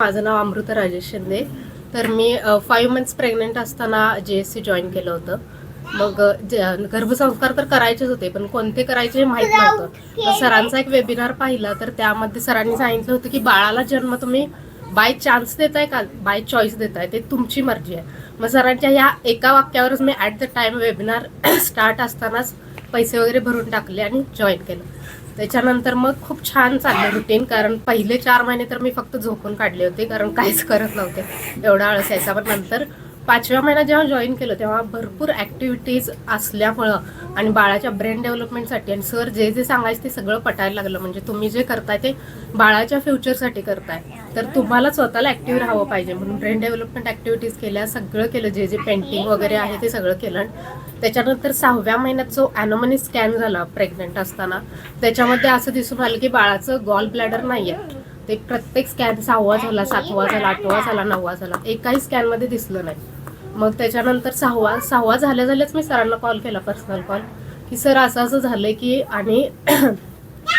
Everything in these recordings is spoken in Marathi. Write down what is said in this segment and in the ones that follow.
माझं नाव अमृता राजेश शिंदे. तर मी 5 मंथ्स प्रेग्नंट असताना JSC जॉईन केलं होतं. मग गर्भसंस्कार तर करायचेच होते, पण कोणते करायचे हे माहीत नव्हतं. मग सरांचा एक वेबिनार पाहिला, तर त्यामध्ये सरांनी सांगितलं होतं की बाळाला जन्म तुम्ही बाय चान्स देताय का बाय चॉईस देताय, ते तुमची मर्जी आहे. मग सरांच्या ह्या एका वाक्यावरच मी at the time webinar start असतानाच पैसे वगैरे भरून टाकले आणि जॉईन केलं. त्याच्यानंतर मग खूप छान चाललं रुटीन, कारण पहिले 4 महिने तर मी फक्त झोपून काढले होते, कारण काहीच करत नव्हते, एवढा आळस यायचा. पण नंतर 5व्या महिन्यात जेव्हा जॉईन केलं तेव्हा भरपूर ॲक्टिव्हिटीज असल्यामुळं आणि बाळाच्या ब्रेन डेव्हलपमेंटसाठी आणि सर जे जे सांगायचं ते सगळं पटायला लागलं. म्हणजे तुम्ही जे करताय ते बाळाच्या फ्युचरसाठी करताय, तर तुम्हाला स्वतःला ॲक्टिव्ह राहावं पाहिजे म्हणून ब्रेन डेव्हलपमेंट ॲक्टिव्हिटीज केल्या, सगळं केलं, जे जे पेंटिंग वगैरे आहे ते सगळं केलं. त्याच्यानंतर 6व्या महिन्यात जो ॲनोमनी स्कॅन झाला प्रेग्नंट असताना, त्याच्यामध्ये असं दिसून आलं की बाळाचं गॉल ब्लॅडर नाही आहे. ते प्रत्येक स्कॅन 6वा झाला, 7वा झाला, 8वा झाला, 9वा झाला, एकाही स्कॅनमध्ये दिसलं नाही. मग त्याच्यानंतर 6वा झाल्याच मी सरांना कॉल केला, पर्सनल कॉल, की सर असं असं झालंय की आणि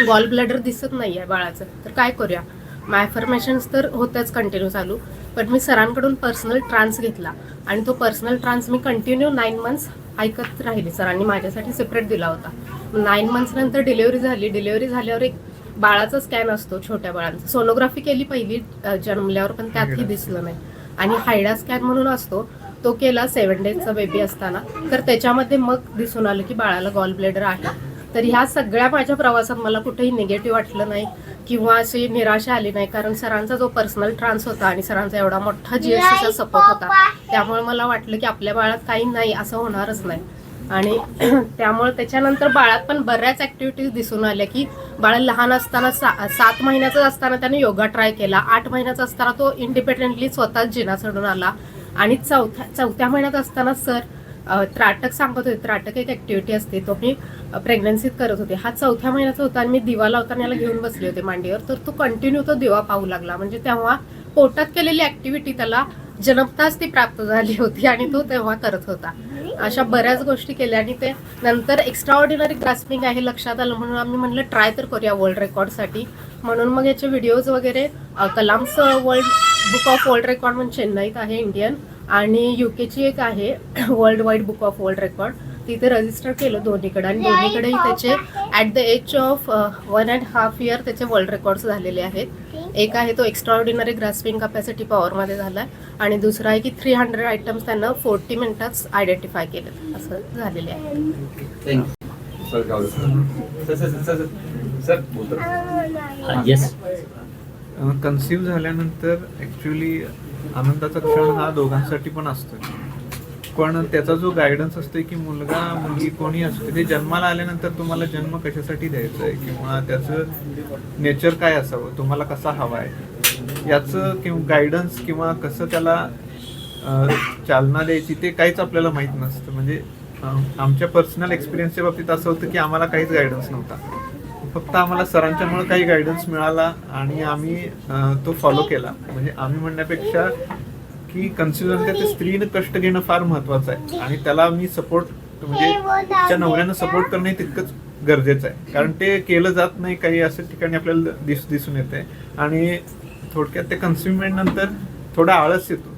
गॉल ब्लॅडर दिसत नाही आहे बाळाचं, तर काय करूया. मग ॲफर्मेशन्स तर होत्याच कंटिन्यू चालू, पण मी सरांकडून पर्सनल ट्रान्स घेतला आणि तो पर्सनल ट्रान्स मी कंटिन्यू 9 मंथ्स ऐकत राहिली. सरांनी माझ्यासाठी सेपरेट दिला होता. 9 मंथ्स नंतर डिलिव्हरी झाली. डिलिव्हरी झाल्यावर एक बाळाचा स्कॅन असतो, छोट्या बाळांचा. सोनोग्राफी केली पहिली जन्मल्यावर, पण त्यातही दिसलं नाही. आणि हायडा स्कॅन म्हणून असतो, तो केला 7 डेजचा बेबी असताना, तर त्याच्यामध्ये मग दिसून आलं की बाळाला गॉल ब्लॅडर आहे. तर ह्या सगळ्या माझ्या प्रवासात मला कुठेही निगेटिव्ह वाटलं नाही किंवा अशी निराशा आली नाही, कारण सरांचा जो पर्सनल ट्रान्स होता आणि सरांचा एवढा मोठा JSCचा सपोर्ट होता, त्यामुळे मला वाटलं की आपल्या बाळात काही नाही, असं होणारच नाही. आणि त्यामुळे त्याच्यानंतर बाळात पण बऱ्याच ॲक्टिव्हिटीज दिसून आल्या, की बाळ लहान असताना 7 महिन्याचा असताना त्याने योगा ट्राय केला. 8 महिन्याचा असताना तो इंडिपेंडेंटली स्वतःच जिना चढून आला. आणि 4थ्या महिन्यात असताना सर त्राटक सांगत होते. त्राटक एक ॲक्टिव्हिटी असते, तो मी प्रेग्नन्सीत करत होते. हा 4थ्या महिन्याचा होता आणि मी दिवा लावताना याला घेऊन बसले होते मांडीवर, तर तो कंटिन्यू तो दिवा पाहू लागला. म्हणजे तेव्हा पोटात केलेली ॲक्टिव्हिटी त्याला जन्मताच ती प्राप्त झाली होती आणि तो तेव्हा करत होता. अशा बऱ्याच गोष्टी केल्या आणि ते नंतर एक्स्ट्रा ऑर्डिनरी ग्रास्पिंग आहे लक्षात आलं, म्हणून आम्ही म्हटलं ट्राय तर करूया वर्ल्ड रेकॉर्डसाठी. म्हणून मग याचे व्हिडिओज वगैरे Kalam's world book of world record म्हणून चेन्नईत आहे इंडियन, आणि UKची एक आहे world wide book of world record, तिथे रजिस्टर केलं दोन्हीकडे. आणि दोन्हीकडेही त्याचे at the age of 1.5 year त्याचे वर्ल्ड रेकॉर्ड्स झालेले आहेत. एक आहे तो एक्स्ट्रा ऑर्डिनरी ग्रास्पिंग कॅपॅसिटी पॉवरमध्ये झाला आहे, आणि दुसरा आहे की 300 आयटम्स त्यांना 40 मिनिटात आयडेंटिफाय केलं, असं झालेले आहे. कन्सिव्ह झाल्यानंतर ॲक्च्युली आनंदाचा क्षण हा दोघांसाठी पण असतो, पण त्याचा जो गायडन्स असतो की मुलगा मुलगी कोणी असते, ते जन्माला आल्यानंतर तुम्हाला जन्म कशासाठी द्यायचा आहे किंवा त्याचं नेचर काय असावं, तुम्हाला कसा हवा आहे याचं किंवा गायडन्स किंवा कसं त्याला चालना द्यायची ते काहीच आपल्याला माहीत नसतं. म्हणजे आमच्या पर्सनल एक्सपिरियन्सच्या बाबतीत असं होतं की आम्हाला काहीच गायडन्स नव्हता, फक्त आम्हाला सरांच्यामुळे काही गायडन्स मिळाला आणि आम्ही तो फॉलो केला. म्हणजे आम्ही म्हणण्यापेक्षा की कन्सिव्ह झाल्यानंतर त्या स्त्रीनं कष्ट घेणं फार महत्त्वाचं आहे आणि त्याला मी सपोर्ट, म्हणजे तिच्या नवऱ्यानं सपोर्ट करणं तितकंच गरजेचं आहे, कारण ते केलं जात नाही. काही असं ठिकाणी आपल्याला दिसून येते आणि थोडक्यात ते कन्सिव्हमेंट नंतर थोडा आळस येतो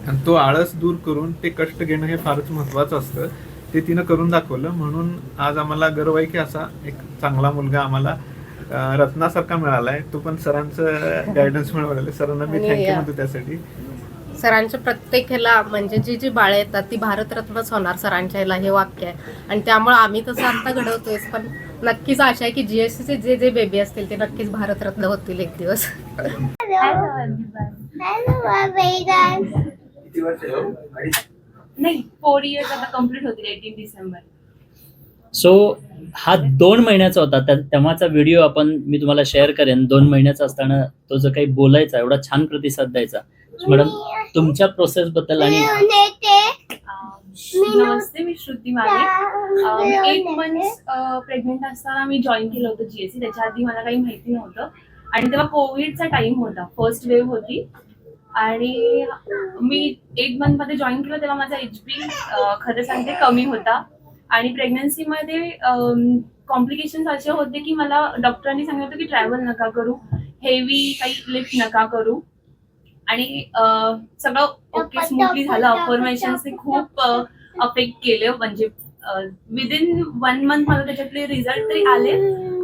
आणि तो आळस दूर करून ते कष्ट घेणं हे फारच महत्त्वाचं असतं. ते तिनं करून दाखवलं, म्हणून आज आम्हाला गर्व आहे की असा एक चांगला मुलगा आम्हाला रत्नासारखा मिळाला आहे. तो पण सरांचं गायडन्स मिळवलेलं, सरांना मी थँक्यू म्हणतो त्यासाठी. सरांच्या प्रत्येक ह्याला म्हणजे जी जी बाळं येतात ती भारतरत्नच होणार सरांच्या ह्याला, हे वाक्य आहे. आणि त्यामुळे आम्ही तसं आता घडवतोय, पण नक्कीच आशा आहे की JSCचे जे जे बेबी असतील ते नक्कीच भारतरत्न होतील एक दिवस. नाही, 4 इयर्स आता कम्प्लीट होतील 18 डिसेंबर. सो हा 2 महिन्याचा होता, तेव्हाचा व्हिडिओ मी तुम्हाला शेअर करेन. 2 महिन्याचा असताना तो जो काही बोलायचा, एवढा छान प्रतिसाद द्यायचा. मॅडम, तुमच्या प्रोसेस बद्दल आणि नमस्ते, मी श्रुती माने. मी 8 मंथ्स प्रेग्नेंट असताना मी जॉईन केलं होतं JSC. त्याच्या आधी मला काही माहिती नव्हतं आणि तेव्हा कोविडचा टाइम होता, फर्स्ट वेव्ह होती आणि मी 8 मंथमध्ये जॉईन केलं तेव्हा माझा HB खरं सांगते कमी होता आणि प्रेग्नन्सीमध्ये कॉम्प्लिकेशन्स असे होते की मला डॉक्टरांनी सांगितलं होतं की ट्रॅव्हल नका करू, हेवी काही लिफ्ट नका करू. आणि सगळं ओके स्मूथली झालं. अफर्मेशन्सने खूप अफेक्ट केले, म्हणजे विदिन 1 मंथ मला त्याच्यातले रिझल्ट तरी आले.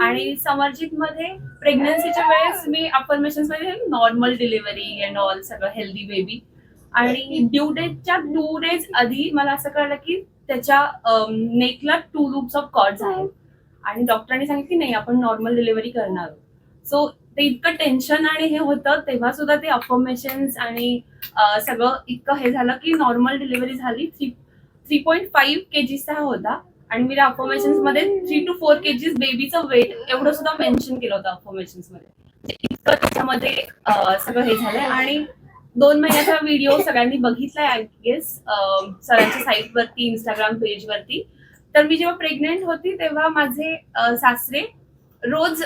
आणि समर्जित मध्ये प्रेग्नन्सीच्या वेळेस मी अफर्मेशन्स मध्ये नॉर्मल डिलिव्हरी अँड ऑल, सगळं हेल्दी बेबी. आणि ड्यू डेटच्या 2 डेज आधी मला असं कळलं की त्याच्या नेकला 2 लूप्स ऑफ कॉर्ड्स आहेत. आणि डॉक्टरांनी सांगितलं की नाही, आपण नॉर्मल डिलिव्हरी करणार. सो ते इतकं टेन्शन आणि हे होतं तेव्हा सुद्धा ते अफर्मेशन्स आणि सगळं इतकं हे झालं की नॉर्मल डिलिव्हरी झाली. 3.5 kgचा होता. आणि मी त्या अफर्मेशन्स मध्ये 3 to 4 kgs बेबीचं वेट एवढं सुद्धा मेन्शन केलं होतं अफर्मेशन्स मध्ये. इतकं त्याच्यामध्ये सगळं हे झालंय. आणि 2 महिन्याचा व्हिडिओ सगळ्यांनी बघितलाय आय गेस सरांच्या साईटवरती, इंस्टाग्राम पेजवरती. तर मी जेव्हा प्रेग्नेंट होती तेव्हा माझे सासरे रोज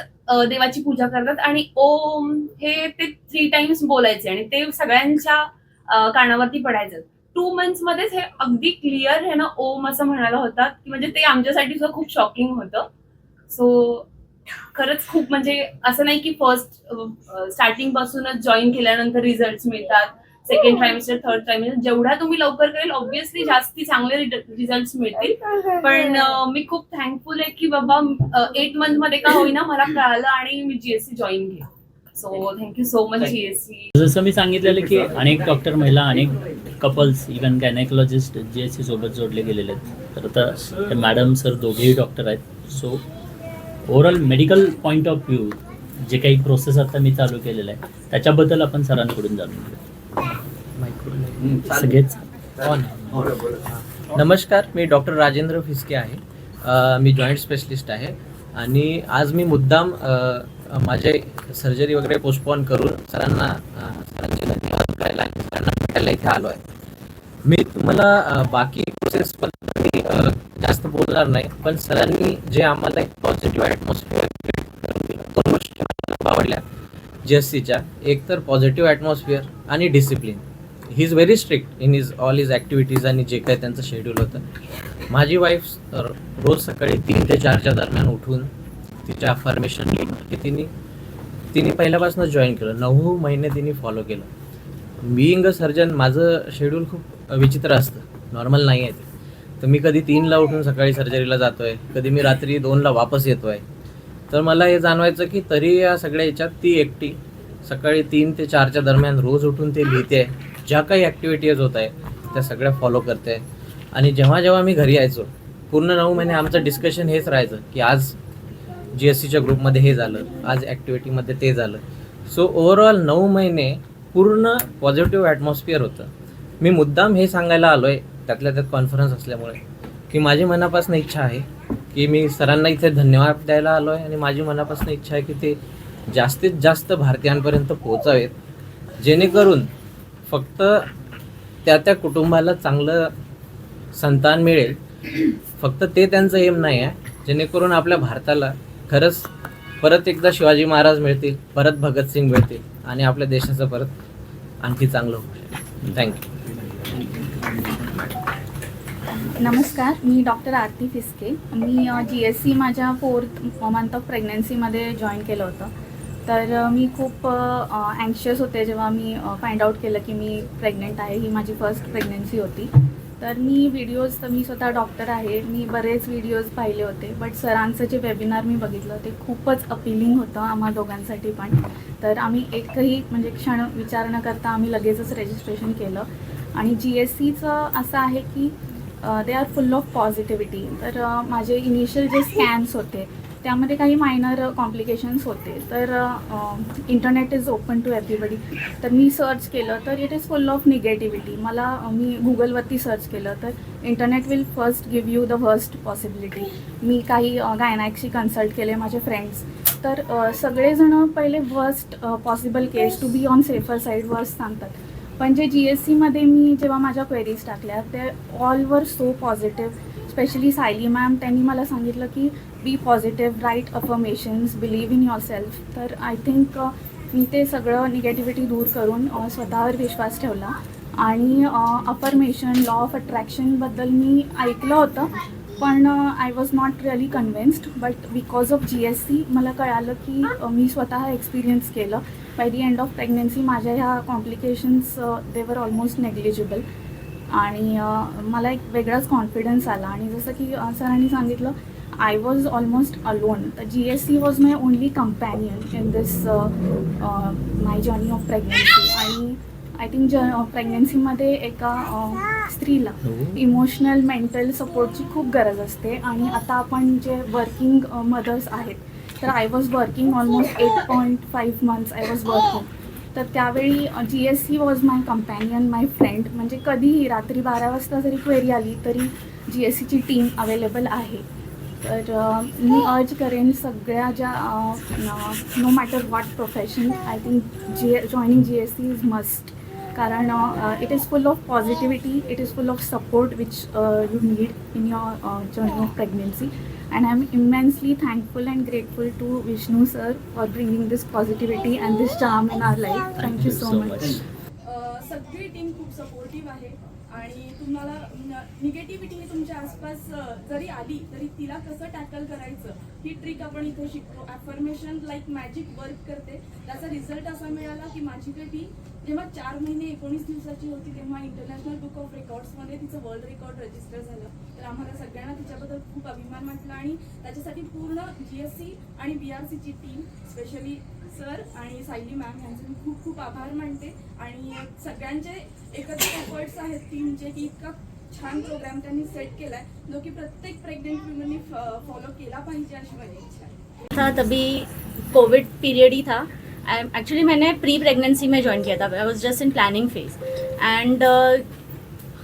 देवाची पूजा करतात आणि ओम हे ते 3 times बोलायचे आणि ते सगळ्यांच्या कानावरती पडायचं. 2 months मध्येच हे अगदी क्लिअर हे ना ओम असं म्हणायला होतात की म्हणजे ते आमच्यासाठी सुद्धा खूप शॉकिंग होतं. सो खरंच खूप, म्हणजे असं नाही की फर्स्ट स्टार्टिंग पासूनच जॉईन केल्यानंतर रिझल्ट मिळतात. सेकंड ट्रायमिस्टर, थर्ड ट्रायमिस्टर, जेवढा तुम्ही लवकर करेल ऑब्व्हियसली जास्ती चांगले रिझल्ट मिळतील. पण मी खूप थँकफुल आहे की बाबा 8 month मध्ये का होईना मला कळालं आणि मी GSC जॉईन केलं. So thank you so much GSC. जसं मी सांगितलेलं की अनेक डॉक्टर महिला, अनेक कपल्स, इव्हन गायनेकोलॉजिस्ट GSC सोबत जोडले गेलेले आहेत. तर आता मॅडम सर दोघेही डॉक्टर आहेत. So overall medical point of view जे काही प्रोसेस आता मी चालू केलेलं आहे त्याच्याबद्दल आपण सरांकडून जाणून घेऊ. सगळेच नमस्कार, मी डॉक्टर राजेंद्र फिसके आहे. मी जॉईंट स्पेशलिस्ट आहे आणि आज मी मुद्दाम माझे सर्जरी वगैरे पोस्टपोन करून सरांची भेटायला इथे आलो आहे. मी तुम्हाला बाकी प्रोसेस बद्दल जास्त बोलणार नाही, पण सरांनी जे आम्हाला एक पॉझिटिव्ह ॲटमॉस्फिअर करून दिलं, 2 गोष्टी मला आवडल्या GSCच्या. एक तर पॉझिटिव्ह ॲटमॉस्फिअर आणि discipline. He is very strict in all his activities आणि जे काही त्यांचं शेड्यूल होतं. माझी वाईफ रोज सकाळी 3 ते 4च्या दरम्यान उठून तिच्या अफर्मेशन तिने पहिल्यापासून जॉईन केलं. 9 महिने तिने फॉलो केलं. बिईंग अ सर्जन माझं शेड्यूल खूप विचित्र असतं, नॉर्मल नाही आहे ते. तर मी कधी 3ला उठून सकाळी सर्जरीला जातो आहे, कधी मी रात्री 2ला वापस येतो आहे. तर मला हे जाणवायचं की तरी या सगळ्या याच्यात ती एकटी सकाळी 3 ते 4च्या दरम्यान रोज उठून ते लिहिते आहे. ज्या काही ॲक्टिव्हिटीज होत आहे त्या सगळ्या फॉलो करते आहे. आणि जेव्हा जेव्हा मी घरी यायचो, पूर्ण 9 महिने आमचं डिस्कशन हेच राहायचं की आज GSCच्या ग्रुपमध्ये हे झालं, आज ॲक्टिव्हिटीमध्ये ते झालं. सो ओव्हरऑल 9 महिने पूर्ण पॉझिटिव्ह ॲटमॉस्फिअर होतं. मी मुद्दाम हे सांगायला आलो आहे, त्यातल्या त्यात कॉन्फरन्स असल्यामुळे, की माझी मनापासून इच्छा आहे की मी सरांना इथे धन्यवाद द्यायला आलो आहे. आणि माझी मनापासून इच्छा आहे की ते जास्तीत जास्त भारतीयांपर्यंत पोहोचावेत, जेणेकरून फक्त त्या कुटुंबाला चांगलं संतान मिळेल. फक्त ते त्यांचं एम नाही आहे, जेणेकरून आपल्या भारताला खरंच परत एकदा शिवाजी महाराज मिळतील, परत भगतसिंग मिळतील आणि आपल्या देशाचं परत आणखी चांगलं होईल. थँक्यू. नमस्कार, मी डॉक्टर आरती फिसके. मी GSC माझ्या 4th month ऑफ प्रेग्नन्सीमध्ये जॉईन केलं होतं. तर मी खूप अँक्शियस होते जेव्हा मी फाइंड आउट केलं की मी प्रेग्नंट आहे. ही माझी फर्स्ट प्रेग्नन्सी होती. तर मी स्वतः डॉक्टर आहे. मी बरेच व्हिडिओज पाहिले होते, बट सरांचं जे वेबिनार मी बघितलं ते खूपच अपीलिंग होतं आम्हा दोघांसाठी पण. तर आम्ही एकही म्हणजे क्षण विचार न करता आम्ही लगेचच रजिस्ट्रेशन केलं. आणि GSCचं असं आहे की they are full of positivity. तर माझे इनिशियल जे स्कॅन्स होते त्यामध्ये काही मायनर कॉम्प्लिकेशन्स होते. तर internet is open to everybody. तर मी सर्च केलं तर it is full of negativity. मी गुगलवरती सर्च केलं तर internet will first give you the worst possibility. मी काही गायनॅकशी कन्सल्ट केले, माझे फ्रेंड्स. तर सगळेजणं पहिले worst possible case, to be on safer side worst सांगतात. पण जे GSCमध्ये मी जेव्हा माझ्या क्वेरीज टाकल्या ते all over so positive. Specially Sayali ma'am, त्यांनी मला सांगितलं की be positive, right affirmations, believe in your self. तर आय थिंक मी ते सगळं निगेटिव्हिटी दूर करून स्वतःवर विश्वास ठेवला. आणि अफर्मेशन, लॉ ऑफ अट्रॅक्शनबद्दल मी ऐकलं होतं, पण I was not really convinced, but because of GSC मला कळालं की मी स्वतः एक्सपिरियन्स केलं. By the end of pregnancy माझ्या ह्या complications they were almost negligible, आणि मला एक वेगळाच कॉन्फिडन्स आला. आणि जसं की सरांनी सांगितलं, आय वॉज ऑलमोस्ट अलोन. तर GSC was my only companion in this my journey of pregnancy. आणि आय थिंक प्रेग्नन्सीमध्ये एका स्त्रीला इमोशनल मेंटल सपोर्टची खूप गरज असते. आणि आता आपण जे वर्किंग मदर्स आहेत, तर I was working almost 8.5 months I was working. तर त्यावेळी GSC was my companion, my friend. म्हणजे कधीही रात्री 12 वाजता जरी क्वेरी आली तरी GSCची टीम अवेलेबल आहे. तर मी अर्ज करेन सगळ्या ज्या no matter what profession, I think joining GSC is must. कारण it is full of positivity, it is full of support which you need in your journey of pregnancy. And I'm immensely thankful and grateful to Vishnu sir for bringing this positivity and this charm in our life. Thank you so much. सगळी टीम खूप सपोर्टिव्ह आहे आणि तुम्हाला निगेटिव्हिटी तुमच्या आसपास जरी आली तरी तिला कसं टॅकल करायचं ही ट्रिक आपण इथे शिकतो. ॲफर्मेशन लाईक मॅजिक वर्क करते. त्याचा रिझल्ट असा मिळाला की माझी बेटी जेव्हा 4 महिने 19 दिवसाची होती तेव्हा इंटरनॅशनल बुक ऑफ रेकॉर्ड्समध्ये तिचं वर्ल्ड रेकॉर्ड रजिस्टर झालं. तर आम्हाला सगळ्यांना तिच्याबद्दल खूप अभिमान वाटला आणि त्याच्यासाठी पूर्ण GSC आणि BRCची टीम, स्पेशली सर आणि सायली मॅम यांचे मी खूप खूप आभार मानते. आणि सगळ्यांचे एकत्र एफर्ट्स आहेत टीमचे की इतका छान प्रोग्राम त्यांनी सेट केलाय जो की प्रत्येक प्रेग्नेंट वुमननी फॉलो केला पाहिजे अशी माझी इच्छा आहे. था तभी कोविड पीरियड ही था. एक्चुअली मैंने प्री प्रेगनेंसी में ज्वाइन किया था. I was just in planning phase end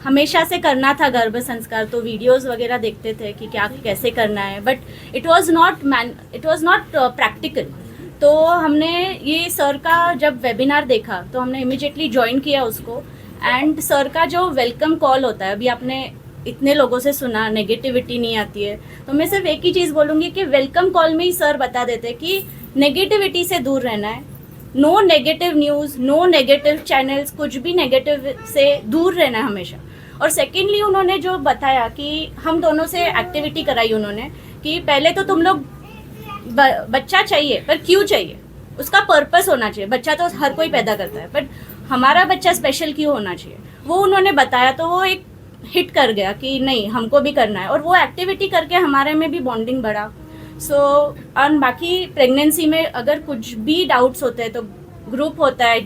हमेशा से करना था गर्भ संस्कार, तो वीडियोस वगैरह देखते थे कि क्या कैसे करना है, बट इट वाज नॉट प्रैक्टिकल. तो हमने ये सर का जब वेबिनार देखा तो हमने इमिजिएटली ज्वाइन किया उसको. एंड सर का जो वेलकम कॉल होता है, अभी आपने इतने लोगों से सुना नेगेटिविटी नहीं आती है, तो मैं सिर्फ एक ही चीज़ बोलूँगी कि वेलकम कॉल में ही सर बता देते कि नेगेटिविटी से दूर रहना है. No negative news, no negative channels, कुछ भी नेगेटिव से दूर रहना है हमेशा. और सेकेंडली उन्होंने जो बताया कि हम दोनों से एक्टिविटी कराई उन्होंने कि पहले तो तुम लोग बच्चा चाहिए पर क्यों चाहिए, उसका पर्पस होना चाहिए. बच्चा तो हर कोई पैदा करता है, बट हमारा बच्चा स्पेशल क्यों होना चाहिए, वो उन्होंने बताया. तो वो एक हिट कर गया कि नहीं हमको भी करना है. और वो एक्टिविटी करके हमारे में भी बॉन्डिंग बढ़ा. सो और बाकी प्रेगनेंसी में अगर कुछ भी डाउट्स होते हैं तो ग्रुप होता है,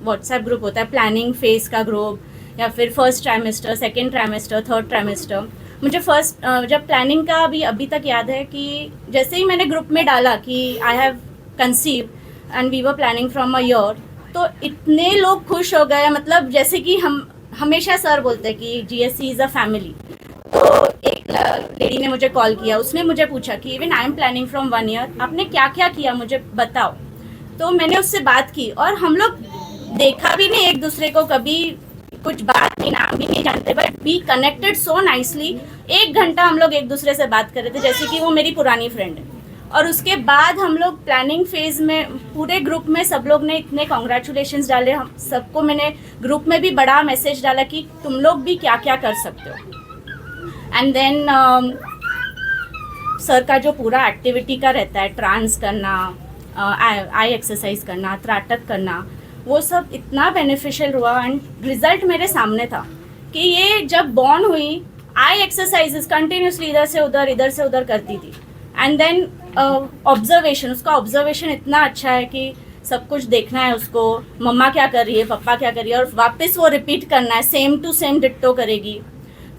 व्हाट्सएप ग्रुप होता है, प्लानिंग फेज का ग्रुप, या फिर first trimester, second trimester, third trimester. मुझे फर्स्ट जब प्लानिंग का अभी तक याद है कि जैसे ही मैंने ग्रुप में डाला कि I have conceive and we were planning from a year, तो इतने लोग खुश हो गए. मतलब जैसे कि हम हमेशा सर बोलते हैं कि GSC इज़ अ फैमिली. तो एक लेडी ने मुझे कॉल किया, उसने मुझे पूछा कि even I am planning from 1 year, आपने क्या क्या किया मुझे बताओ. तो मैंने उससे बात की और हम लोग देखा भी नहीं एक दूसरे को, कभी कुछ बात नहीं, नाम भी नहीं जानते, but we connected so nicely. 1 घंटा हम लोग एक दूसरे से बात कर रहे थे जैसे कि वो मेरी पुरानी फ्रेंड है. और उसके बाद हम लोग प्लानिंग फेज में पूरे ग्रुप में सब लोग ने इतने कॉन्ग्रेचुलेशंस डाले. हम सबको मैंने ग्रुप में भी बड़ा मैसेज डाला कि तुम लोग भी क्या क्या कर सकते हो. एंड देन सर का जो पूरा एक्टिविटी का रहता है, ट्रांस करना, आई एक्सरसाइज करना, त्राटक करना, वो सब इतना बेनिफिशियल हुआ. एंड रिजल्ट मेरे सामने था कि ये जब बॉर्न हुई आई एक्सरसाइजेस कंटिन्यूसली इधर से उधर करती थी. एंड देन ऑब्जर्वेशन, उसका ऑब्जर्वेशन इतना अच्छा है कि सब कुछ देखना है उसको, मम्मा क्या कर रही है, पापा क्या कर रही है, और वापस वो रिपीट करना है, सेम टू सेम डिट्टो करेगी.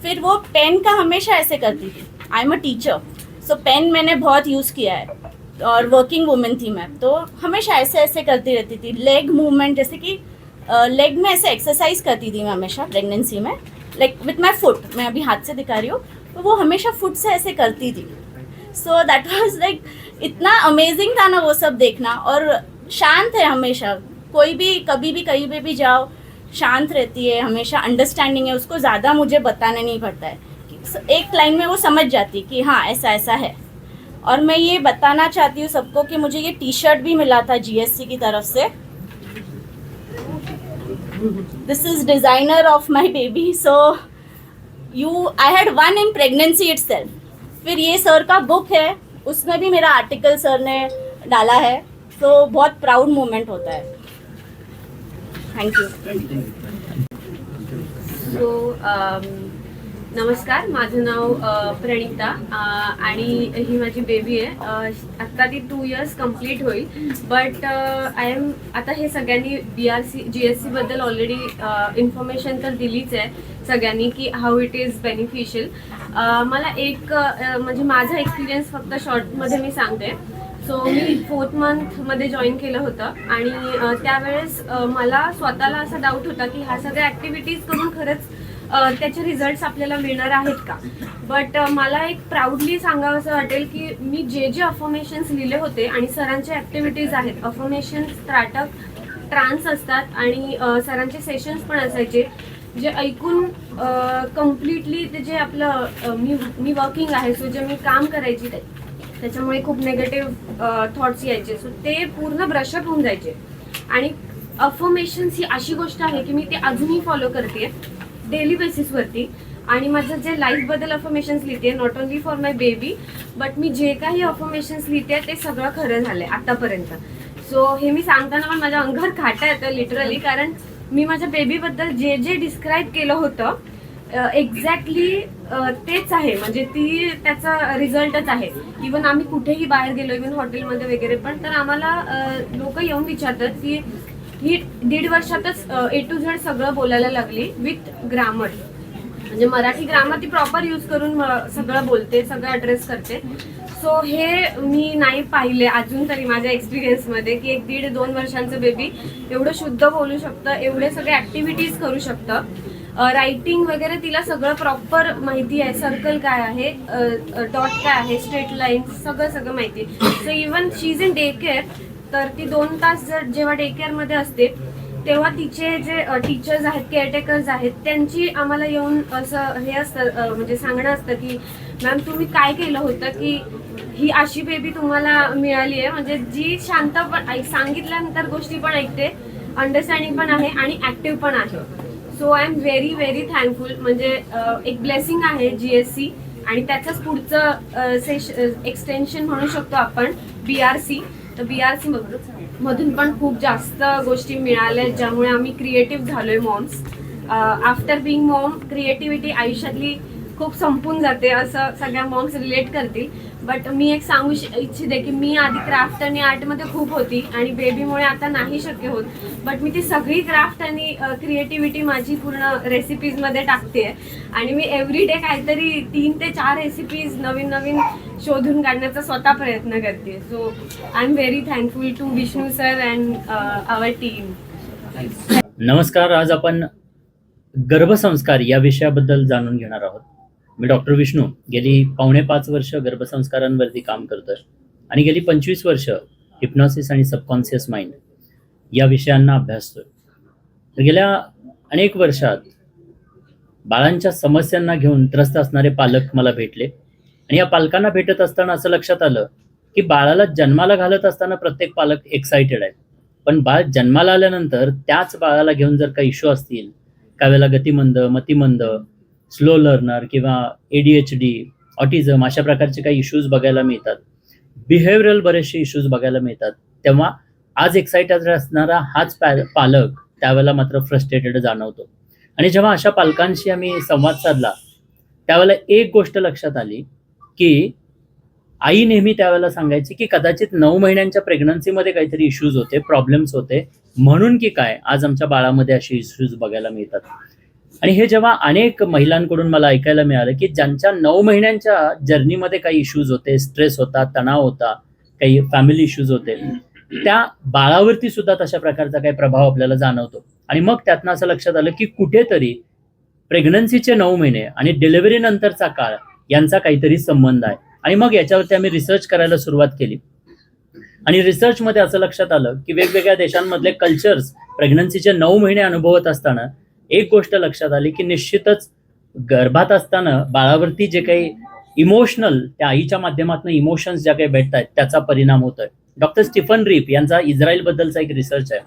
फिर वो पेन का हमेशा ऐसे करती थी. I am a teacher, so pen मैंने बहुत यूज़ किया है और वर्किंग वुमेन थी मैं, तो हमेशा ऐसे ऐसे करती रहती थी. लेग मूवमेंट, जैसे कि लेग में ऐसे एक्सरसाइज करती थी मैं हमेशा प्रेगनेंसी में, लाइक विथ माई फुट. मैं अभी हाथ से दिखा रही हूँ, तो वो हमेशा फुट से ऐसे करती थी. सो दैट वाज लाइक इतना अमेजिंग था ना वो सब देखना. और शांत है हमेशा, कोई भी कभी भी कहीं पे भी जाओ शांत रहती है, हमेशा अंडरस्टैंडिंग है. उसको ज़्यादा मुझे बताने नहीं पड़ता है, एक लाइन में वो समझ जाती कि हाँ ऐसा ऐसा है. और मैं ये बताना चाहती हूँ सबको कि मुझे ये टी-शर्ट भी मिला था GSC की तरफ से. This is designer of my baby. So I had one in pregnancy itself. फिर ये सर का बुक है, उसमें भी मेरा आर्टिकल सर ने डाला है, तो बहुत प्राउड मोमेंट होता है. Thank you. नमस्कार, माझं नाव प्रणिता आणि ही माझी बेबी आहे. आत्ता ती 2 इयर्स कंप्लीट होईल. बट आय एम आता हे सगळ्यांनी BRC GSC बद्दल ऑलरेडी इन्फॉर्मेशन तर दिलीच आहे सगळ्यांनी की हाऊ इट इज बेनिफिशियल. मला एक म्हणजे माझा एक्सपिरियन्स फक्त शॉर्टमध्ये मी सांगते. सो मी 4th मंथमध्ये जॉईन केलं होतं आणि त्यावेळेस मला स्वतःला असा डाऊट होता की ह्या सगळ्या ॲक्टिव्हिटीज करून खरंच त्याचे रिझल्ट्स आपल्याला मिळणार आहेत का. बट मला एक प्राऊडली सांगावं असं वाटेल की मी जे अफर्मेशन्स लिहिले होते आणि सरांच्या ॲक्टिव्हिटीज आहेत, अफर्मेशन्स त्राटक ट्रान्स असतात आणि सरांचे सेशन्स पण असायचे जे ऐकून कम्प्लिटली ते जे आपलं मी वर्किंग आहे, सो जे मी काम करायची त्याच्यामुळे खूप निगेटिव्ह थॉट्स यायचे. सो ते पूर्ण ब्रशअप होऊन जायचे. आणि अफर्मेशन्स ही अशी गोष्ट आहे की मी ते अजूनही फॉलो करते डेली बेसिसवरती. आणि माझं जे लाईफबद्दल अफर्मेशन्स लिहिते, not only for my baby, but मी जे काही अफर्मेशन्स लिहिते ते सगळं खरं झालं आहे आत्तापर्यंत. सो हे मी सांगताना पण माझ्या अंगावर खाटा येतं लिटरली, कारण मी माझ्या बेबीबद्दल जे डिस्क्राईब केलं होतं एक्झॅक्टली तेच आहे. म्हणजे ती त्याचा रिझल्टच आहे. इवन आम्ही कुठेही बाहेर गेलो, इवन हॉटेलमध्ये वगैरे पण, तर आम्हाला लोक येऊन विचारतात की ही 1.5 वर्षातच A to Z सगळं बोलायला लागली विथ ग्रामर. म्हणजे मराठी ग्रामर ती प्रॉपर यूज करून सगळं बोलते, सगळं ॲड्रेस करते. सो हे मी नाही पाहिले अजून तरी माझ्या एक्सपिरियन्समध्ये की 1-1.5-2 वर्षांचं बेबी एवढं शुद्ध बोलू शकतं, एवढे सगळे ॲक्टिव्हिटीज करू शकतं. रायटिंग वगैरे तिला सगळं प्रॉपर माहिती आहे. सर्कल काय आहे, डॉट काय आहे, स्ट्रेट लाईन्स सगळं माहिती. So even she is in day care, तर ती 2 तास जर जेव्हा डे केअरमध्ये असते तेव्हा तिचे जे टीचर्स आहेत, केअरटेकर्स आहेत, त्यांची आम्हाला येऊन असं हे असतं म्हणजे सांगणं असतं की मॅम तुम्ही काय केलं होतं की ही अशी बेबी तुम्हाला मिळाली आहे. म्हणजे जी शांत पण सांगितल्यानंतर गोष्टी पण ऐकते, अंडरस्टँडिंग पण आहे आणि ॲक्टिव्ह पण आहे. So I am very thankful. म्हणजे एक ब्लेसिंग आहे GSC आणि त्याचंच पुढचं एक्सटेन्शन म्हणू शकतो आपण BRC. तर BRC मधून पण खूप जास्त गोष्टी मिळाल्या ज्यामुळे आम्ही क्रिएटिव्ह झालोय moms. After being mom creativity आयुष्यातली खूप संपून जाते असं सगळ्या मॉम्स रिलेट करतील. बट मी एक सांगू इच्छिते की मी आधी क्राफ्ट आणि आर्टमध्ये खूप होती आणि बेबीमुळे आता नाही शक्य होत. बट मी ती सगळी क्राफ्ट आणि क्रिएटिव्हिटी माझी पूर्ण रेसिपीजमध्ये टाकते आणि मी एव्हरीडे काहीतरी 3 ते 4 रेसिपीज नवीन शोधून काढण्याचा स्वतः प्रयत्न करते. So I am very thankful to Vishnu sir and our team. नमस्कार. आज आपण गर्भसंस्कार या विषयाबद्दल जाणून घेणार आहोत. मी डॉक्टर विष्णू गेली 4.5 वर्ष गर्भसंस्कारांवरती काम करतोय आणि गेली 25 वर्ष हिप्नॉसिस आणि सबकॉन्शियस माइंड या विषयांना अभ्यासतोय. तर गेल्या अनेक वर्षात बाळांच्या समस्यांना घेऊन त्रस्त असणारे पालक मला भेटले आणि या पालकांना भेटत असताना असं लक्षात आलं की बाळाला जन्माला घालत असताना प्रत्येक पालक एक्साइटेड आहे, पण बाळ जन्माला आल्यानंतर त्याच बाळाला घेऊन जर काही इश्यू असतील, काही वेळेला गतिमंद, मतिमंद, स्लो लर्नर किंवा ADHD, ऑटिझम अशा प्रकारचे काही इश्यूज बघायला मिळतात, बिहेवियरल बरेचसे इश्यूज बघायला मिळतात, तेव्हा आज एक्साइटेड असणारा हाच पालक त्यावेळेला मात्र फ्रस्ट्रेटेड जाणवतो. आणि जेव्हा अशा पालकांशी आम्ही संवाद साधला त्यावेळेला एक गोष्ट लक्षात आली की आई नेहमी त्यावेळेला सांगायची की कदाचित 9 महिन्यांच्या प्रेग्नन्सीमध्ये काहीतरी इश्यूज होते, प्रॉब्लेम्स होते, म्हणून की काय आज आमच्या बाळामध्ये असे इश्यूज बघायला मिळतात. आणि हे जेव्हा अनेक महिलांकडून मला ऐकायला मिळालं की ज्यांच्या 9 महिन्यांच्या जर्नीमध्ये काही इश्यूज होते, स्ट्रेस होता, तणाव होता, काही फॅमिली इश्यूज होते, त्या बाळावरती सुद्धा तशा प्रकारचा काही प्रभाव आपल्याला जाणवतो. आणि मग त्यातनं असं लक्षात आलं की कुठेतरी प्रेग्नन्सीचे 9 महिने आणि डिलिव्हरी नंतरचा काळ यांचा काहीतरी संबंध आहे. आणि मग याच्यावरती आम्ही रिसर्च करायला सुरुवात केली आणि रिसर्चमध्ये असं लक्षात आलं की वेगवेगळ्या देशांमधले कल्चर्स प्रेग्नन्सीचे 9 महिने अनुभवत असताना एक गोष्ट लक्षात आली की निश्चितच गर्भात असताना बाळावरती जे काही इमोशनल त्या आईच्या माध्यमातून इमोशन्स ज्या काही भेटतात त्याचा परिणाम होतोय. डॉक्टर स्टीफन रीप यांचा इस्रायलबद्दलचा एक रिसर्च आहे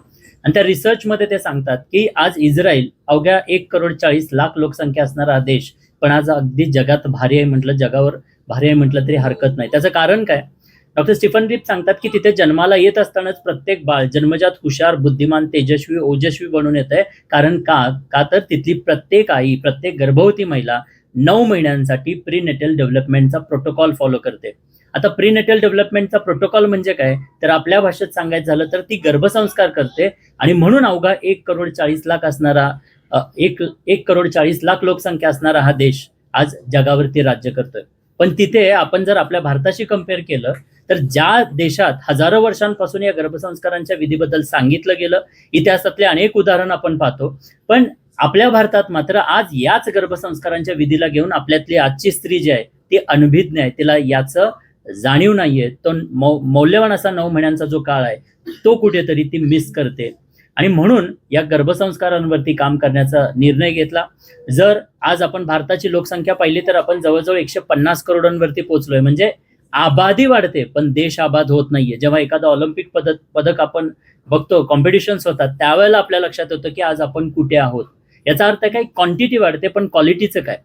आणि त्या रिसर्चमध्ये ते सांगतात की आज इस्रायल अवघ्या 1,40,00,000 लोकसंख्या असणारा हा देश, पण आज अगदी जगात भारी आहे म्हटलं, जगावर भारी आहे म्हटलं तरी हरकत नाही. त्याचं कारण काय? डॉक्टर स्टीफन रिप सांगतात की तिथे जन्माला येत असतानाच प्रत्येक बाळ जन्मजात हुशार, बुद्धिमान, तेजस्वी, ओजस्वी बनून येत आहे. कारण का तर तिथली प्रत्येक आई, प्रत्येक गर्भवती महिला 9 महिन्यांसाठी प्रीनेटल डेव्हलपमेंटचा प्रोटोकॉल फॉलो करते. आता प्रीनेटल डेव्हलपमेंटचा प्रोटोकॉल म्हणजे काय? तर आपल्या भाषेत सांगायचं झालं तर ती गर्भसंस्कार करते आणि म्हणून अवघा 1,40,00,000 असणारा 1,40,00,000 लोकसंख्या असणारा हा देश आज जगावरती राज्य करतोय. पण तिथे आपण जर आपल्या भारताशी कम्पेअर केलं तर ज्या देशात हजारो वर्षांपासून या गर्भसंस्कारांच्या विधीबद्दल सांगितलं गेलं, इतिहासातले अनेक उदाहरण आपण पाहतो, पण आपल्या भारतात मात्र आज याच गर्भसंस्कारांच्या विधीला घेऊन आपल्यातली आजची स्त्री जी आहे ती अनभिज्ञ आहे. तिला याचं जाणीव नाहीये. तो मौल्यवान असा 9 महिन्यांचा जो काळ आहे तो कुठेतरी ती मिस करते आणि म्हणून या गर्भसंस्कारांवरती काम करण्याचा निर्णय घेतला. जर आज आपण भारताची लोकसंख्या पाहिली तर आपण जवळजवळ 150 करोडांवरती पोहोचलोय. म्हणजे आबादी वाढते पण देश आबाद होत नाहीये. जेव्हा एखादा ऑलिम्पिक पदक आपण बघतो, कॉम्पिटिशन्स होतात, त्यावेळेला आपल्या लक्षात येतं की आज आपण कुठे आहोत. याचा अर्थ काय? क्वांटिटी वाढते पण क्वालिटीचं काय?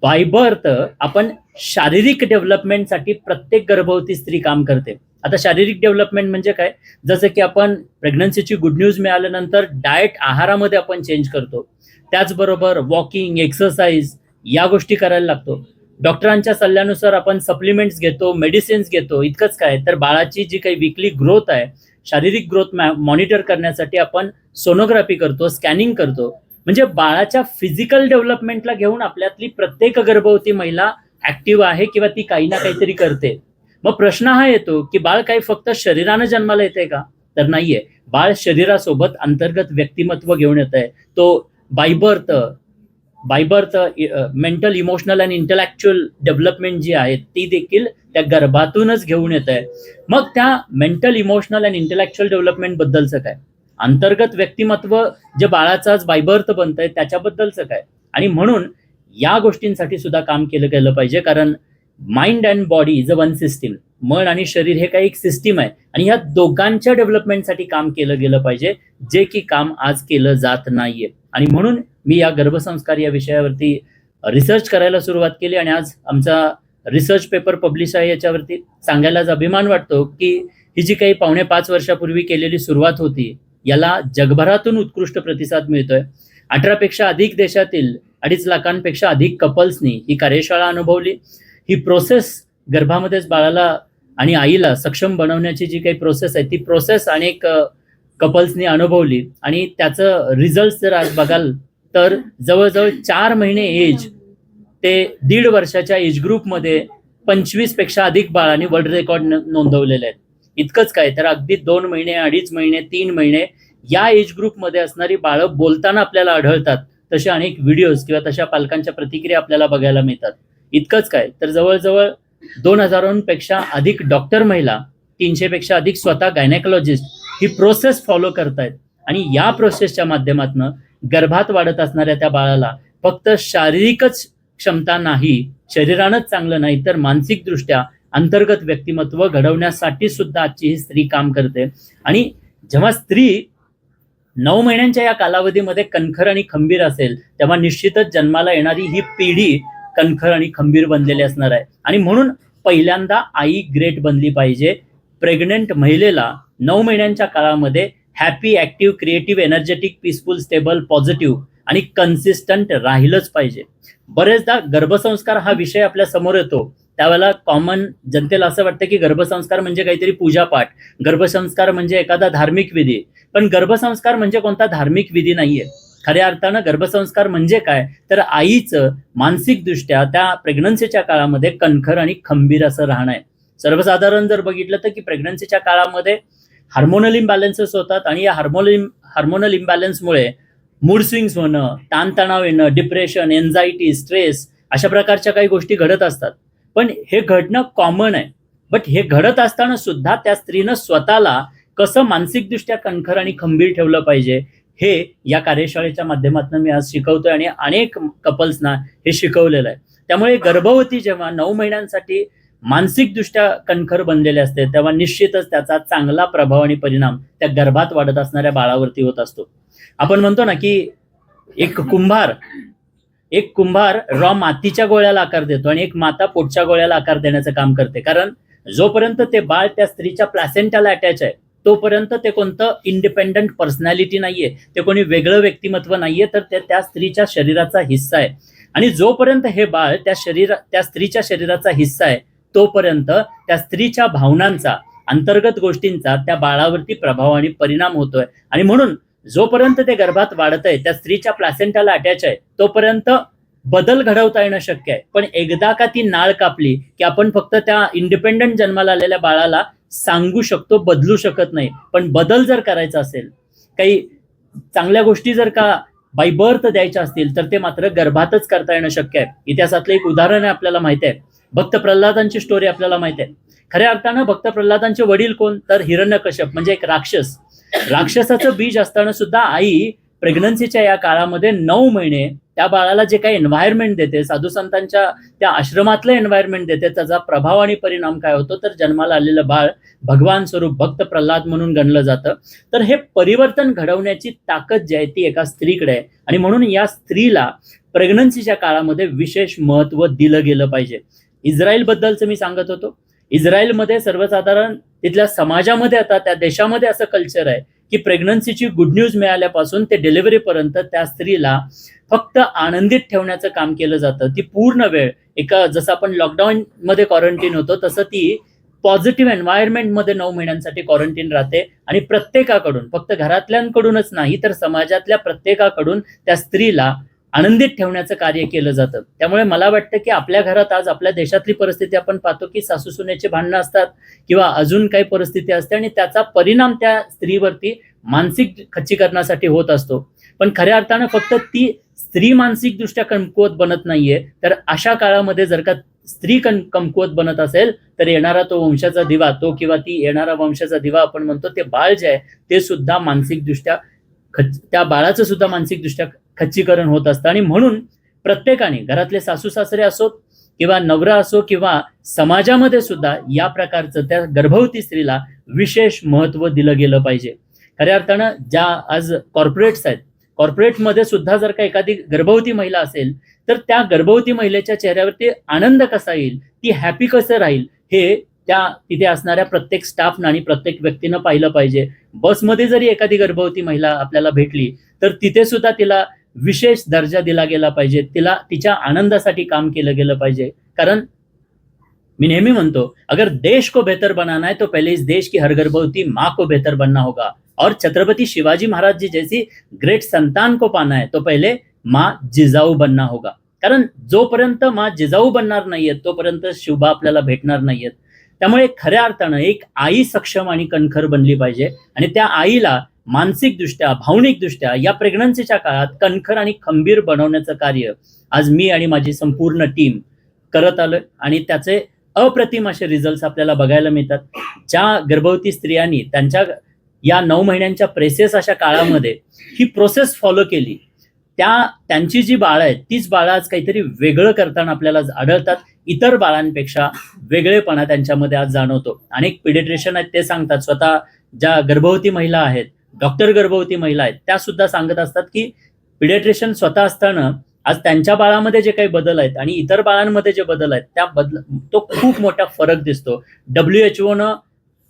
बाय बर्थ आपण शारीरिक डेव्हलपमेंटसाठी प्रत्येक गर्भवती स्त्री काम करते. आता शारीरिक डेव्हलपमेंट म्हणजे काय? जसं की आपण प्रेग्नन्सीची गुड न्यूज मिळाल्यानंतर डाएट, आहारामध्ये आपण चेंज करतो. त्याचबरोबर वॉकिंग, एक्सरसाइज या गोष्टी करायला लागतो. डॉक्टरांच्या सल्ल्यानुसार आपण सप्लिमेंट्स घेतो, मेडिसिन्स घेतो. इतकंच काय तर बाळाची जी काही वीकली ग्रोथ आहे, शारीरिक ग्रोथ मॉनिटर करण्यासाठी आपण सोनोग्राफी करतो, स्कॅनिंग करतो. म्हणजे बाळाच्या फिजिकल डेव्हलपमेंटला घेऊन आपल्यातली प्रत्येक गर्भवती महिला ऍक्टिव्ह आहे किंवा ती काही ना काहीतरी करते. मग प्रश्न हा येतो की बाळ काही फक्त शरीरानं जन्माला येते का? तर नाहीये. बाळ शरीरासोबत अंतर्गत व्यक्तिमत्व घेऊन येत आहे. तो बाय बर्थ मेंटल, इमोशनल आणि इंटलेक्च्युअल डेव्हलपमेंट जी आहे ती देखील त्या गर्भातूनच घेऊन येत आहे. मग त्या मेंटल, इमोशनल आणि इंटलेक्च्युअल डेव्हलपमेंट बद्दलचं काय? अंतर्गत व्यक्तिमत्व जे बाळाचं आज बाय बर्थ बनतंय त्याच्याबद्दलचं काय? आणि म्हणून या गोष्टींसाठी सुद्धा काम केलं गेलं पाहिजे. कारण mind and body is a one system. मन आणि शरीर हे काही एक सिस्टीम आहे आणि या दोघांच्या डेव्हलपमेंटसाठी काम केलं गेलं पाहिजे, जे की काम आज केलं जात नाहीये. आणि म्हणून मी या गर्भसंस्कार या विषयावरती रिसर्च करायला सुरुवात केली आणि आज आमचा रिसर्च पेपर पब्लिश आहे. याच्यावरती सांगायलाच अभिमान वाटतो की ही जी काही 4.5 वर्षापूर्वी केलेली सुरुवात होती याला जगभरातून उत्कृष्ट प्रतिसाद मिळतोय. 18 पेक्षा अधिक देशातील 2.5 लाखांपेक्षा अधिक कपल्सनी ही कार्यशाळा अनुभवली. ही प्रोसेस गर्भामध्येच बाळाला आणि आईला सक्षम बनवण्याची जी काही प्रोसेस आहे ती प्रोसेस अनेक कपल्सनी अनुभवली आणि त्याचं रिझल्ट जर आज बघाल तर जवळजवळ 4 महिने एज ते 1.5 वर्षाच्या एज ग्रुपमध्ये 25 पेक्षा अधिक बाळांनी वर्ल्ड रेकॉर्ड नोंदवलेले आहेत. इतकंच काय तर अगदी 2 महिने, 2.5 महिने, 3 महिने या एज ग्रुपमध्ये असणारी बाळं बोलताना आपल्याला आढळतात. तसे अनेक व्हिडिओज किंवा तशा पालकांच्या प्रतिक्रिया आपल्याला बघायला मिळतात. इतकंच काय तर जवळजवळ 2,000पेक्षा अधिक डॉक्टर महिला, 300 पेक्षा अधिक स्वतः गायनेकॉलॉजिस्ट ही प्रोसेस फॉलो करतायत. आणि या प्रोसेसच्या माध्यमातून गर्भात वाढत असणाऱ्या त्या बाळाला फक्त शारीरिकच क्षमता नाही, शरीरानंच चांगलं नाही तर मानसिकदृष्ट्या अंतर्गत व्यक्तिमत्व घडवण्यासाठी सुद्धा आजची ही स्त्री काम करते. आणि जेव्हा स्त्री 9 महिन्यांच्या या कालावधीमध्ये कणखर आणि खंबीर असेल तेव्हा निश्चितच जन्माला येणारी ही पिढी कणखर आणि खंबीर बनलेली असणार आहे. आणि म्हणून पहिल्यांदा आई ग्रेट बनली पाहिजे. प्रेग्नंट महिलेला 9 महिन्यांच्या काळामध्ये happy, active, creative, energetic, peaceful, stable, positive आणि कन्सिस्टंट राहिलंच पाहिजे. बरेचदा गर्भसंस्कार हा विषय आपल्या समोर येतो त्यावेळेला कॉमन जनतेला असं वाटतं की गर्भसंस्कार म्हणजे काहीतरी पूजापाठ, गर्भसंस्कार म्हणजे एखादा धार्मिक विधी. पण गर्भसंस्कार म्हणजे कोणता धार्मिक विधी नाहीये. खऱ्या अर्थानं गर्भसंस्कार म्हणजे काय तर आईचं मानसिकदृष्ट्या त्या प्रेग्नन्सीच्या काळामध्ये कणखर आणि खंबीर असं राहणं आहे. सर्वसाधारण जर बघितलं तर की प्रेग्नन्सीच्या काळामध्ये हार्मोनल इम्बॅलन्सेस होतात आणि या हार्मोनल इम्बॅलन्समुळे मूड स्विंग्स होणं, ताणतणाव येणं, डिप्रेशन, एन्झायटी, स्ट्रेस अशा प्रकारच्या काही गोष्टी घडत असतात. पण हे घडणं कॉमन आहे. बट हे घडत असताना सुद्धा त्या स्त्रीनं स्वतःला कसं मानसिकदृष्ट्या कणखर आणि खंबीर ठेवलं पाहिजे हे या कार्यशाळेच्या माध्यमातून मी आज शिकवतोय आणि अनेक कपल्सना हे शिकवलेलं आहे. त्यामुळे गर्भवती जेव्हा 9 महिन्यांसाठी मानसिकदृष्ट्या कणखर बनलेले असते तेव्हा निश्चितच त्याचा चांगला प्रभाव आणि परिणाम त्या गर्भात वाढत असणाऱ्या बाळावरती होत असतो. आपण म्हणतो ना की एक कुंभार एक कुंभार रॉ मातीच्या गोळ्याला आकार देतो आणि एक माता पोटच्या गोळ्याला आकार देण्याचं काम करते. कारण जोपर्यंत ते बाळ त्या स्त्रीच्या प्लॅसेंटाला अटॅच आहे तोपर्यंत ते कोणतं इंडिपेंडंट पर्सनॅलिटी नाहीये, ते कोणी वेगळं व्यक्तिमत्व नाहीये, तर ते त्या स्त्रीच्या शरीराचा हिस्सा आहे. आणि जोपर्यंत हे बाळ त्या स्त्रीच्या शरीराचा हिस्सा आहे तोपर्यंत त्या स्त्रीच्या भावनांचा, अंतर्गत गोष्टींचा त्या बाळावरती प्रभाव आणि परिणाम होतोय. आणि म्हणून जोपर्यंत ते गर्भात वाढत आहे, त्या स्त्रीच्या प्लॅसेंटाला अटॅच आहे, तोपर्यंत बदल घडवता येणं शक्य आहे. पण एकदा का ती नाळ कापली की आपण फक्त त्या इंडिपेंडंट जन्माला आलेल्या बाळाला सांगू शकतो, बदलू शकत नाही. पण बदल जर करायचा असेल, काही चांगल्या गोष्टी जर का बाय बर्थ द्यायच्या असतील, तर ते मात्र गर्भातच करता येणं शक्य आहे. इतिहासातलं एक उदाहरण आहे, आपल्याला माहिती आहे, भक्त प्रल्हादांची स्टोरी आपल्याला माहिती आहे. खऱ्या अर्थानं भक्त प्रल्हादांचे वडील कोण, तर हिरण्यकश्यप म्हणजे एक राक्षस. राक्षसाचं बीज असताना सुद्धा आई प्रेग्नन्सीच्या या काळामध्ये 9 महिने त्या बाळाला जे काही एन्व्हायरमेंट देते, साधू संतांच्या त्या आश्रमातलं एन्व्हायरमेंट देते, त्याचा प्रभाव आणि परिणाम काय होतो, तर जन्माला आलेलं बाळ भगवान स्वरूप भक्त प्रल्हाद म्हणून गणलं जातं. तर हे परिवर्तन घडवण्याची ताकद जी आहे ती एका स्त्रीकडे आहे. आणि म्हणून या स्त्रीला प्रेग्नन्सीच्या काळामध्ये विशेष महत्व दिलं गेलं पाहिजे. इस्रायल बद्दलचं मी सांगत होतो. इस्रायलमध्ये सर्वसाधारण तिथल्या समाजामध्ये, आता त्या देशामध्ये असं कल्चर आहे की प्रेग्नन्सीची गुड न्यूज मिळाल्यापासून ते डिलिव्हरी पर्यंत त्या स्त्रीला फक्त आनंदित ठेवण्याचं काम केलं जातं. ती पूर्ण वेळ जसं आपण लॉकडाऊन मध्ये क्वारंटीन होतो तसं ती पॉझिटिव्ह एन्व्हायरमेंट मध्ये 9 महिन्यांसाठी क्वारंटीन राहते. आणि प्रत्येकाकडून, फक्त घरातल्यांकडूनच नाही तर समाजातल्या प्रत्येकाकडून त्या स्त्रीला आनंदित ठेवण्याचं कार्य केलं जातं. त्यामुळे मला वाटतं की आपल्या घरात आज आपल्या देशातली परिस्थिती आपण पाहतो की सासू सुनेचे भांडणं असतात किंवा अजून काही परिस्थिती असते आणि त्याचा परिणाम त्या स्त्रीवरती मानसिक खच्चीकरणासाठी होत असतो. पण खऱ्या अर्थानं फक्त ती स्त्री मानसिकदृष्ट्या कमकुवत बनत नाहीये, तर अशा काळामध्ये जर का स्त्री कमकुवत बनत असेल तर येणारा तो वंशाचा दिवा, तो किंवा ती येणारा वंशाचा दिवा आपण म्हणतो, ते बाळ जे आहे ते सुद्धा मानसिकदृष्ट्या त्या बाळाचं सुद्धा मानसिकदृष्ट्या खच्चीकरण होत असतं. आणि म्हणून प्रत्येकाने, घरातले सासू सासरे असोत किंवा नवरा असो किंवा समाजामध्ये सुद्धा या प्रकारचं त्या गर्भवती स्त्रीला विशेष महत्व दिलं गेलं पाहिजे. खऱ्या अर्थानं ज्या आज कॉर्पोरेट्स आहेत, कॉर्पोरेटमध्ये सुद्धा जर का एखादी गर्भवती महिला असेल तर त्या गर्भवती महिलेच्या चेहऱ्यावरती आनंद कसा येईल, ती हॅपी कसं राहील, हे त्या तिथे असणाऱ्या प्रत्येक स्टाफनं आणि प्रत्येक व्यक्तीनं पाहिलं पाहिजे. बसमध्ये जरी एखादी गर्भवती महिला आपल्याला भेटली तर तिथे सुद्धा तिला विशेष दर्जा दिला गेला पाहिजे, तिला तिच्या आनंदासाठी काम केलं गेलं पाहिजे. कारण मी नेहमी म्हणतो, अगर देश को बेहतर बनाना है तो पहले इस देश की हर गर्भवती माँ को बेहतर बनना होगा. और छत्रपति शिवाजी महाराज जी जैसी ग्रेट संतान को पाना है तो पहले माँ जिजाऊ बनना होगा. कारण जोपर्यंत माँ जिजाऊ बनणार नाहीयेत तोपर्यंत शिवबा आपल्याला भेटणार नाहीयेत. त्यामुळे खऱ्या अर्थानं एक आई सक्षम आणि कणखर बनली पाहिजे आणि त्या आईला मानसिकदृष्ट्या, भावनिकदृष्ट्या या प्रेग्नन्सीच्या काळात कणखर आणि खंबीर बनवण्याचं कार्य आज मी आणि माझी संपूर्ण टीम करत आलोय आणि त्याचे अप्रतिम असे रिझल्ट्स आपल्याला बघायला मिळतात. ज्या गर्भवती स्त्रियांनी त्यांच्या या 9 महिन्यांच्या प्रेसेस अशा काळामध्ये ही प्रोसेस फॉलो केली, त्यांची जी बाळं आहेत तीच बाळं आज काहीतरी वेगळं करताना आपल्याला आढळतात. इतर बाळांपेक्षा वेगळेपणा त्यांच्यामध्ये आज जाणवतो. अनेक पिडिट्रिशियन आहेत, ते सांगतात, स्वतः ज्या गर्भवती महिला आहेत, डॉक्टर गर्भवती महिला आहेत, त्या सुद्धा सांगत असतात की पिडिट्रिशियन स्वतः असताना आज त्यांच्या बाळामध्ये जे काही बदल आहेत आणि इतर बाळांमध्ये जे बदल आहेत त्या तो खूप मोठा फरक दिसतो. WHO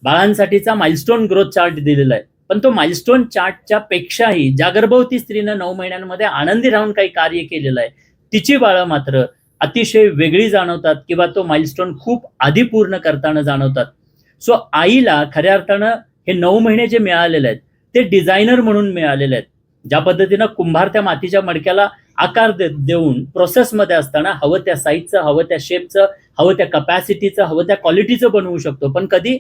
बाळांसाठीचा माइलस्टोन ग्रोथ चार्ट दिलेला आहे, पण तो माइलस्टोन चार्टच्या पेक्षाही ज्या गर्भवती स्त्रीनं 9 महिन्यांमध्ये आनंदी राहून काही कार्य केलेलं आहे तिची बाळं मात्र अतिशय वेगळी जाणवतात किंवा तो माइलस्टोन खूप आधी पूर्ण करताना जाणवतात. सो आईला खऱ्या अर्थानं हे 9 महिने जे मिळालेले आहेत ते डिझायनर म्हणून मिळालेले आहेत. ज्या पद्धतीनं कुंभार त्या मातीच्या मडक्याला आकार देऊन प्रोसेसमध्ये असताना हवं त्या साईजचं, हवं त्या शेपचं, हवं त्या कपॅसिटीचं, हवं त्या क्वालिटीचं बनवू शकतो, पण कधी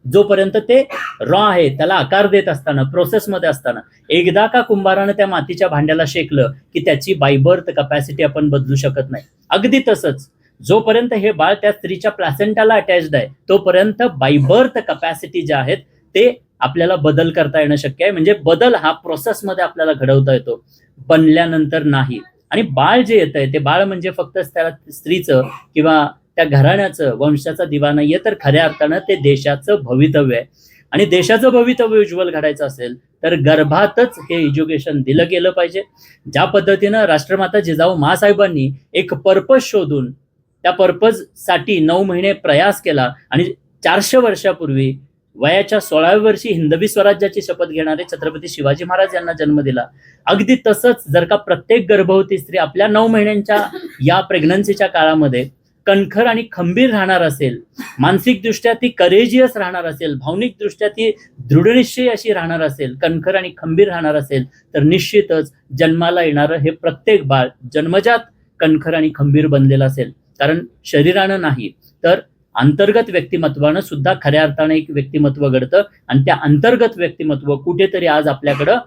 जोपर्यंत ते रॉ आहे त्याला आकार देत असताना, प्रोसेसमध्ये असताना, एकदा का कुंभारानं त्या मातीच्या भांड्याला शेकलं की त्याची बाय बर्थ कपॅसिटी आपण बदलू शकत नाही. अगदी तसंच जोपर्यंत हे बाळ त्या स्त्रीच्या प्लॅसेंटाला अटॅच्ड आहे तोपर्यंत बाय बर्थ कपॅसिटी ज्या आहेत ते आपल्याला बदल करता येणं शक्य आहे. म्हणजे बदल हा प्रोसेसमध्ये आपल्याला घडवता येतो, बनल्यानंतर नाही. आणि बाळ जे येत आहे ते बाळ म्हणजे फक्त त्या स्त्रीचं किंवा त्या घराण्याचं वंशाचा दिवा नाहीये, तर खऱ्या अर्थानं ते देशाचं भवितव्य आहे. आणि देशाचं भवितव्य उज्ज्वल घडायचं असेल तर गर्भातच हे एज्युकेशन दिलं गेलं पाहिजे. ज्या पद्धतीनं राष्ट्रमाता जिजाऊ माँसाहेबांनी एक पर्पज शोधून त्या पर्पजसाठी 9 महिने प्रयास केला आणि 400 वर्षापूर्वी वयाच्या 16व्या वर्षी हिंदवी स्वराज्याची शपथ घेणारे छत्रपती शिवाजी महाराज यांना जन्म दिला. अगदी तसंच जर का प्रत्येक गर्भवती स्त्री आपल्या 9 महिन्यांच्या या प्रेग्नन्सीच्या काळामध्ये कणखर आणि खंबीर राहणार असेल, मानसिकदृष्ट्या ती करेजियस राहणार असेल, भावनिकदृष्ट्या ती दृढनिश्चयी अशी राहणार असेल, कणखर आणि खंबीर राहणार असेल, तर निश्चितच जन्माला येणारं हे प्रत्येक बाळ जन्मजात कणखर आणि खंबीर बनलेलं असेल. कारण शरीरानं नाही तर अंतर्गत व्यक्तिमत्वानं सुद्धा खऱ्या अर्थाने एक व्यक्तिमत्व घडतं आणि त्या अंतर्गत व्यक्तिमत्व कुठेतरी आज आपल्याकडं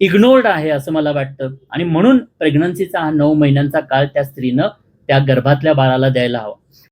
इग्नोर्ड आहे असं मला वाटतं. आणि म्हणून प्रेग्नन्सीचा हा 9 महिन्यांचा काळ त्या स्त्रीनं त्या गर्भातल्या बाळाला द्यायला हवा.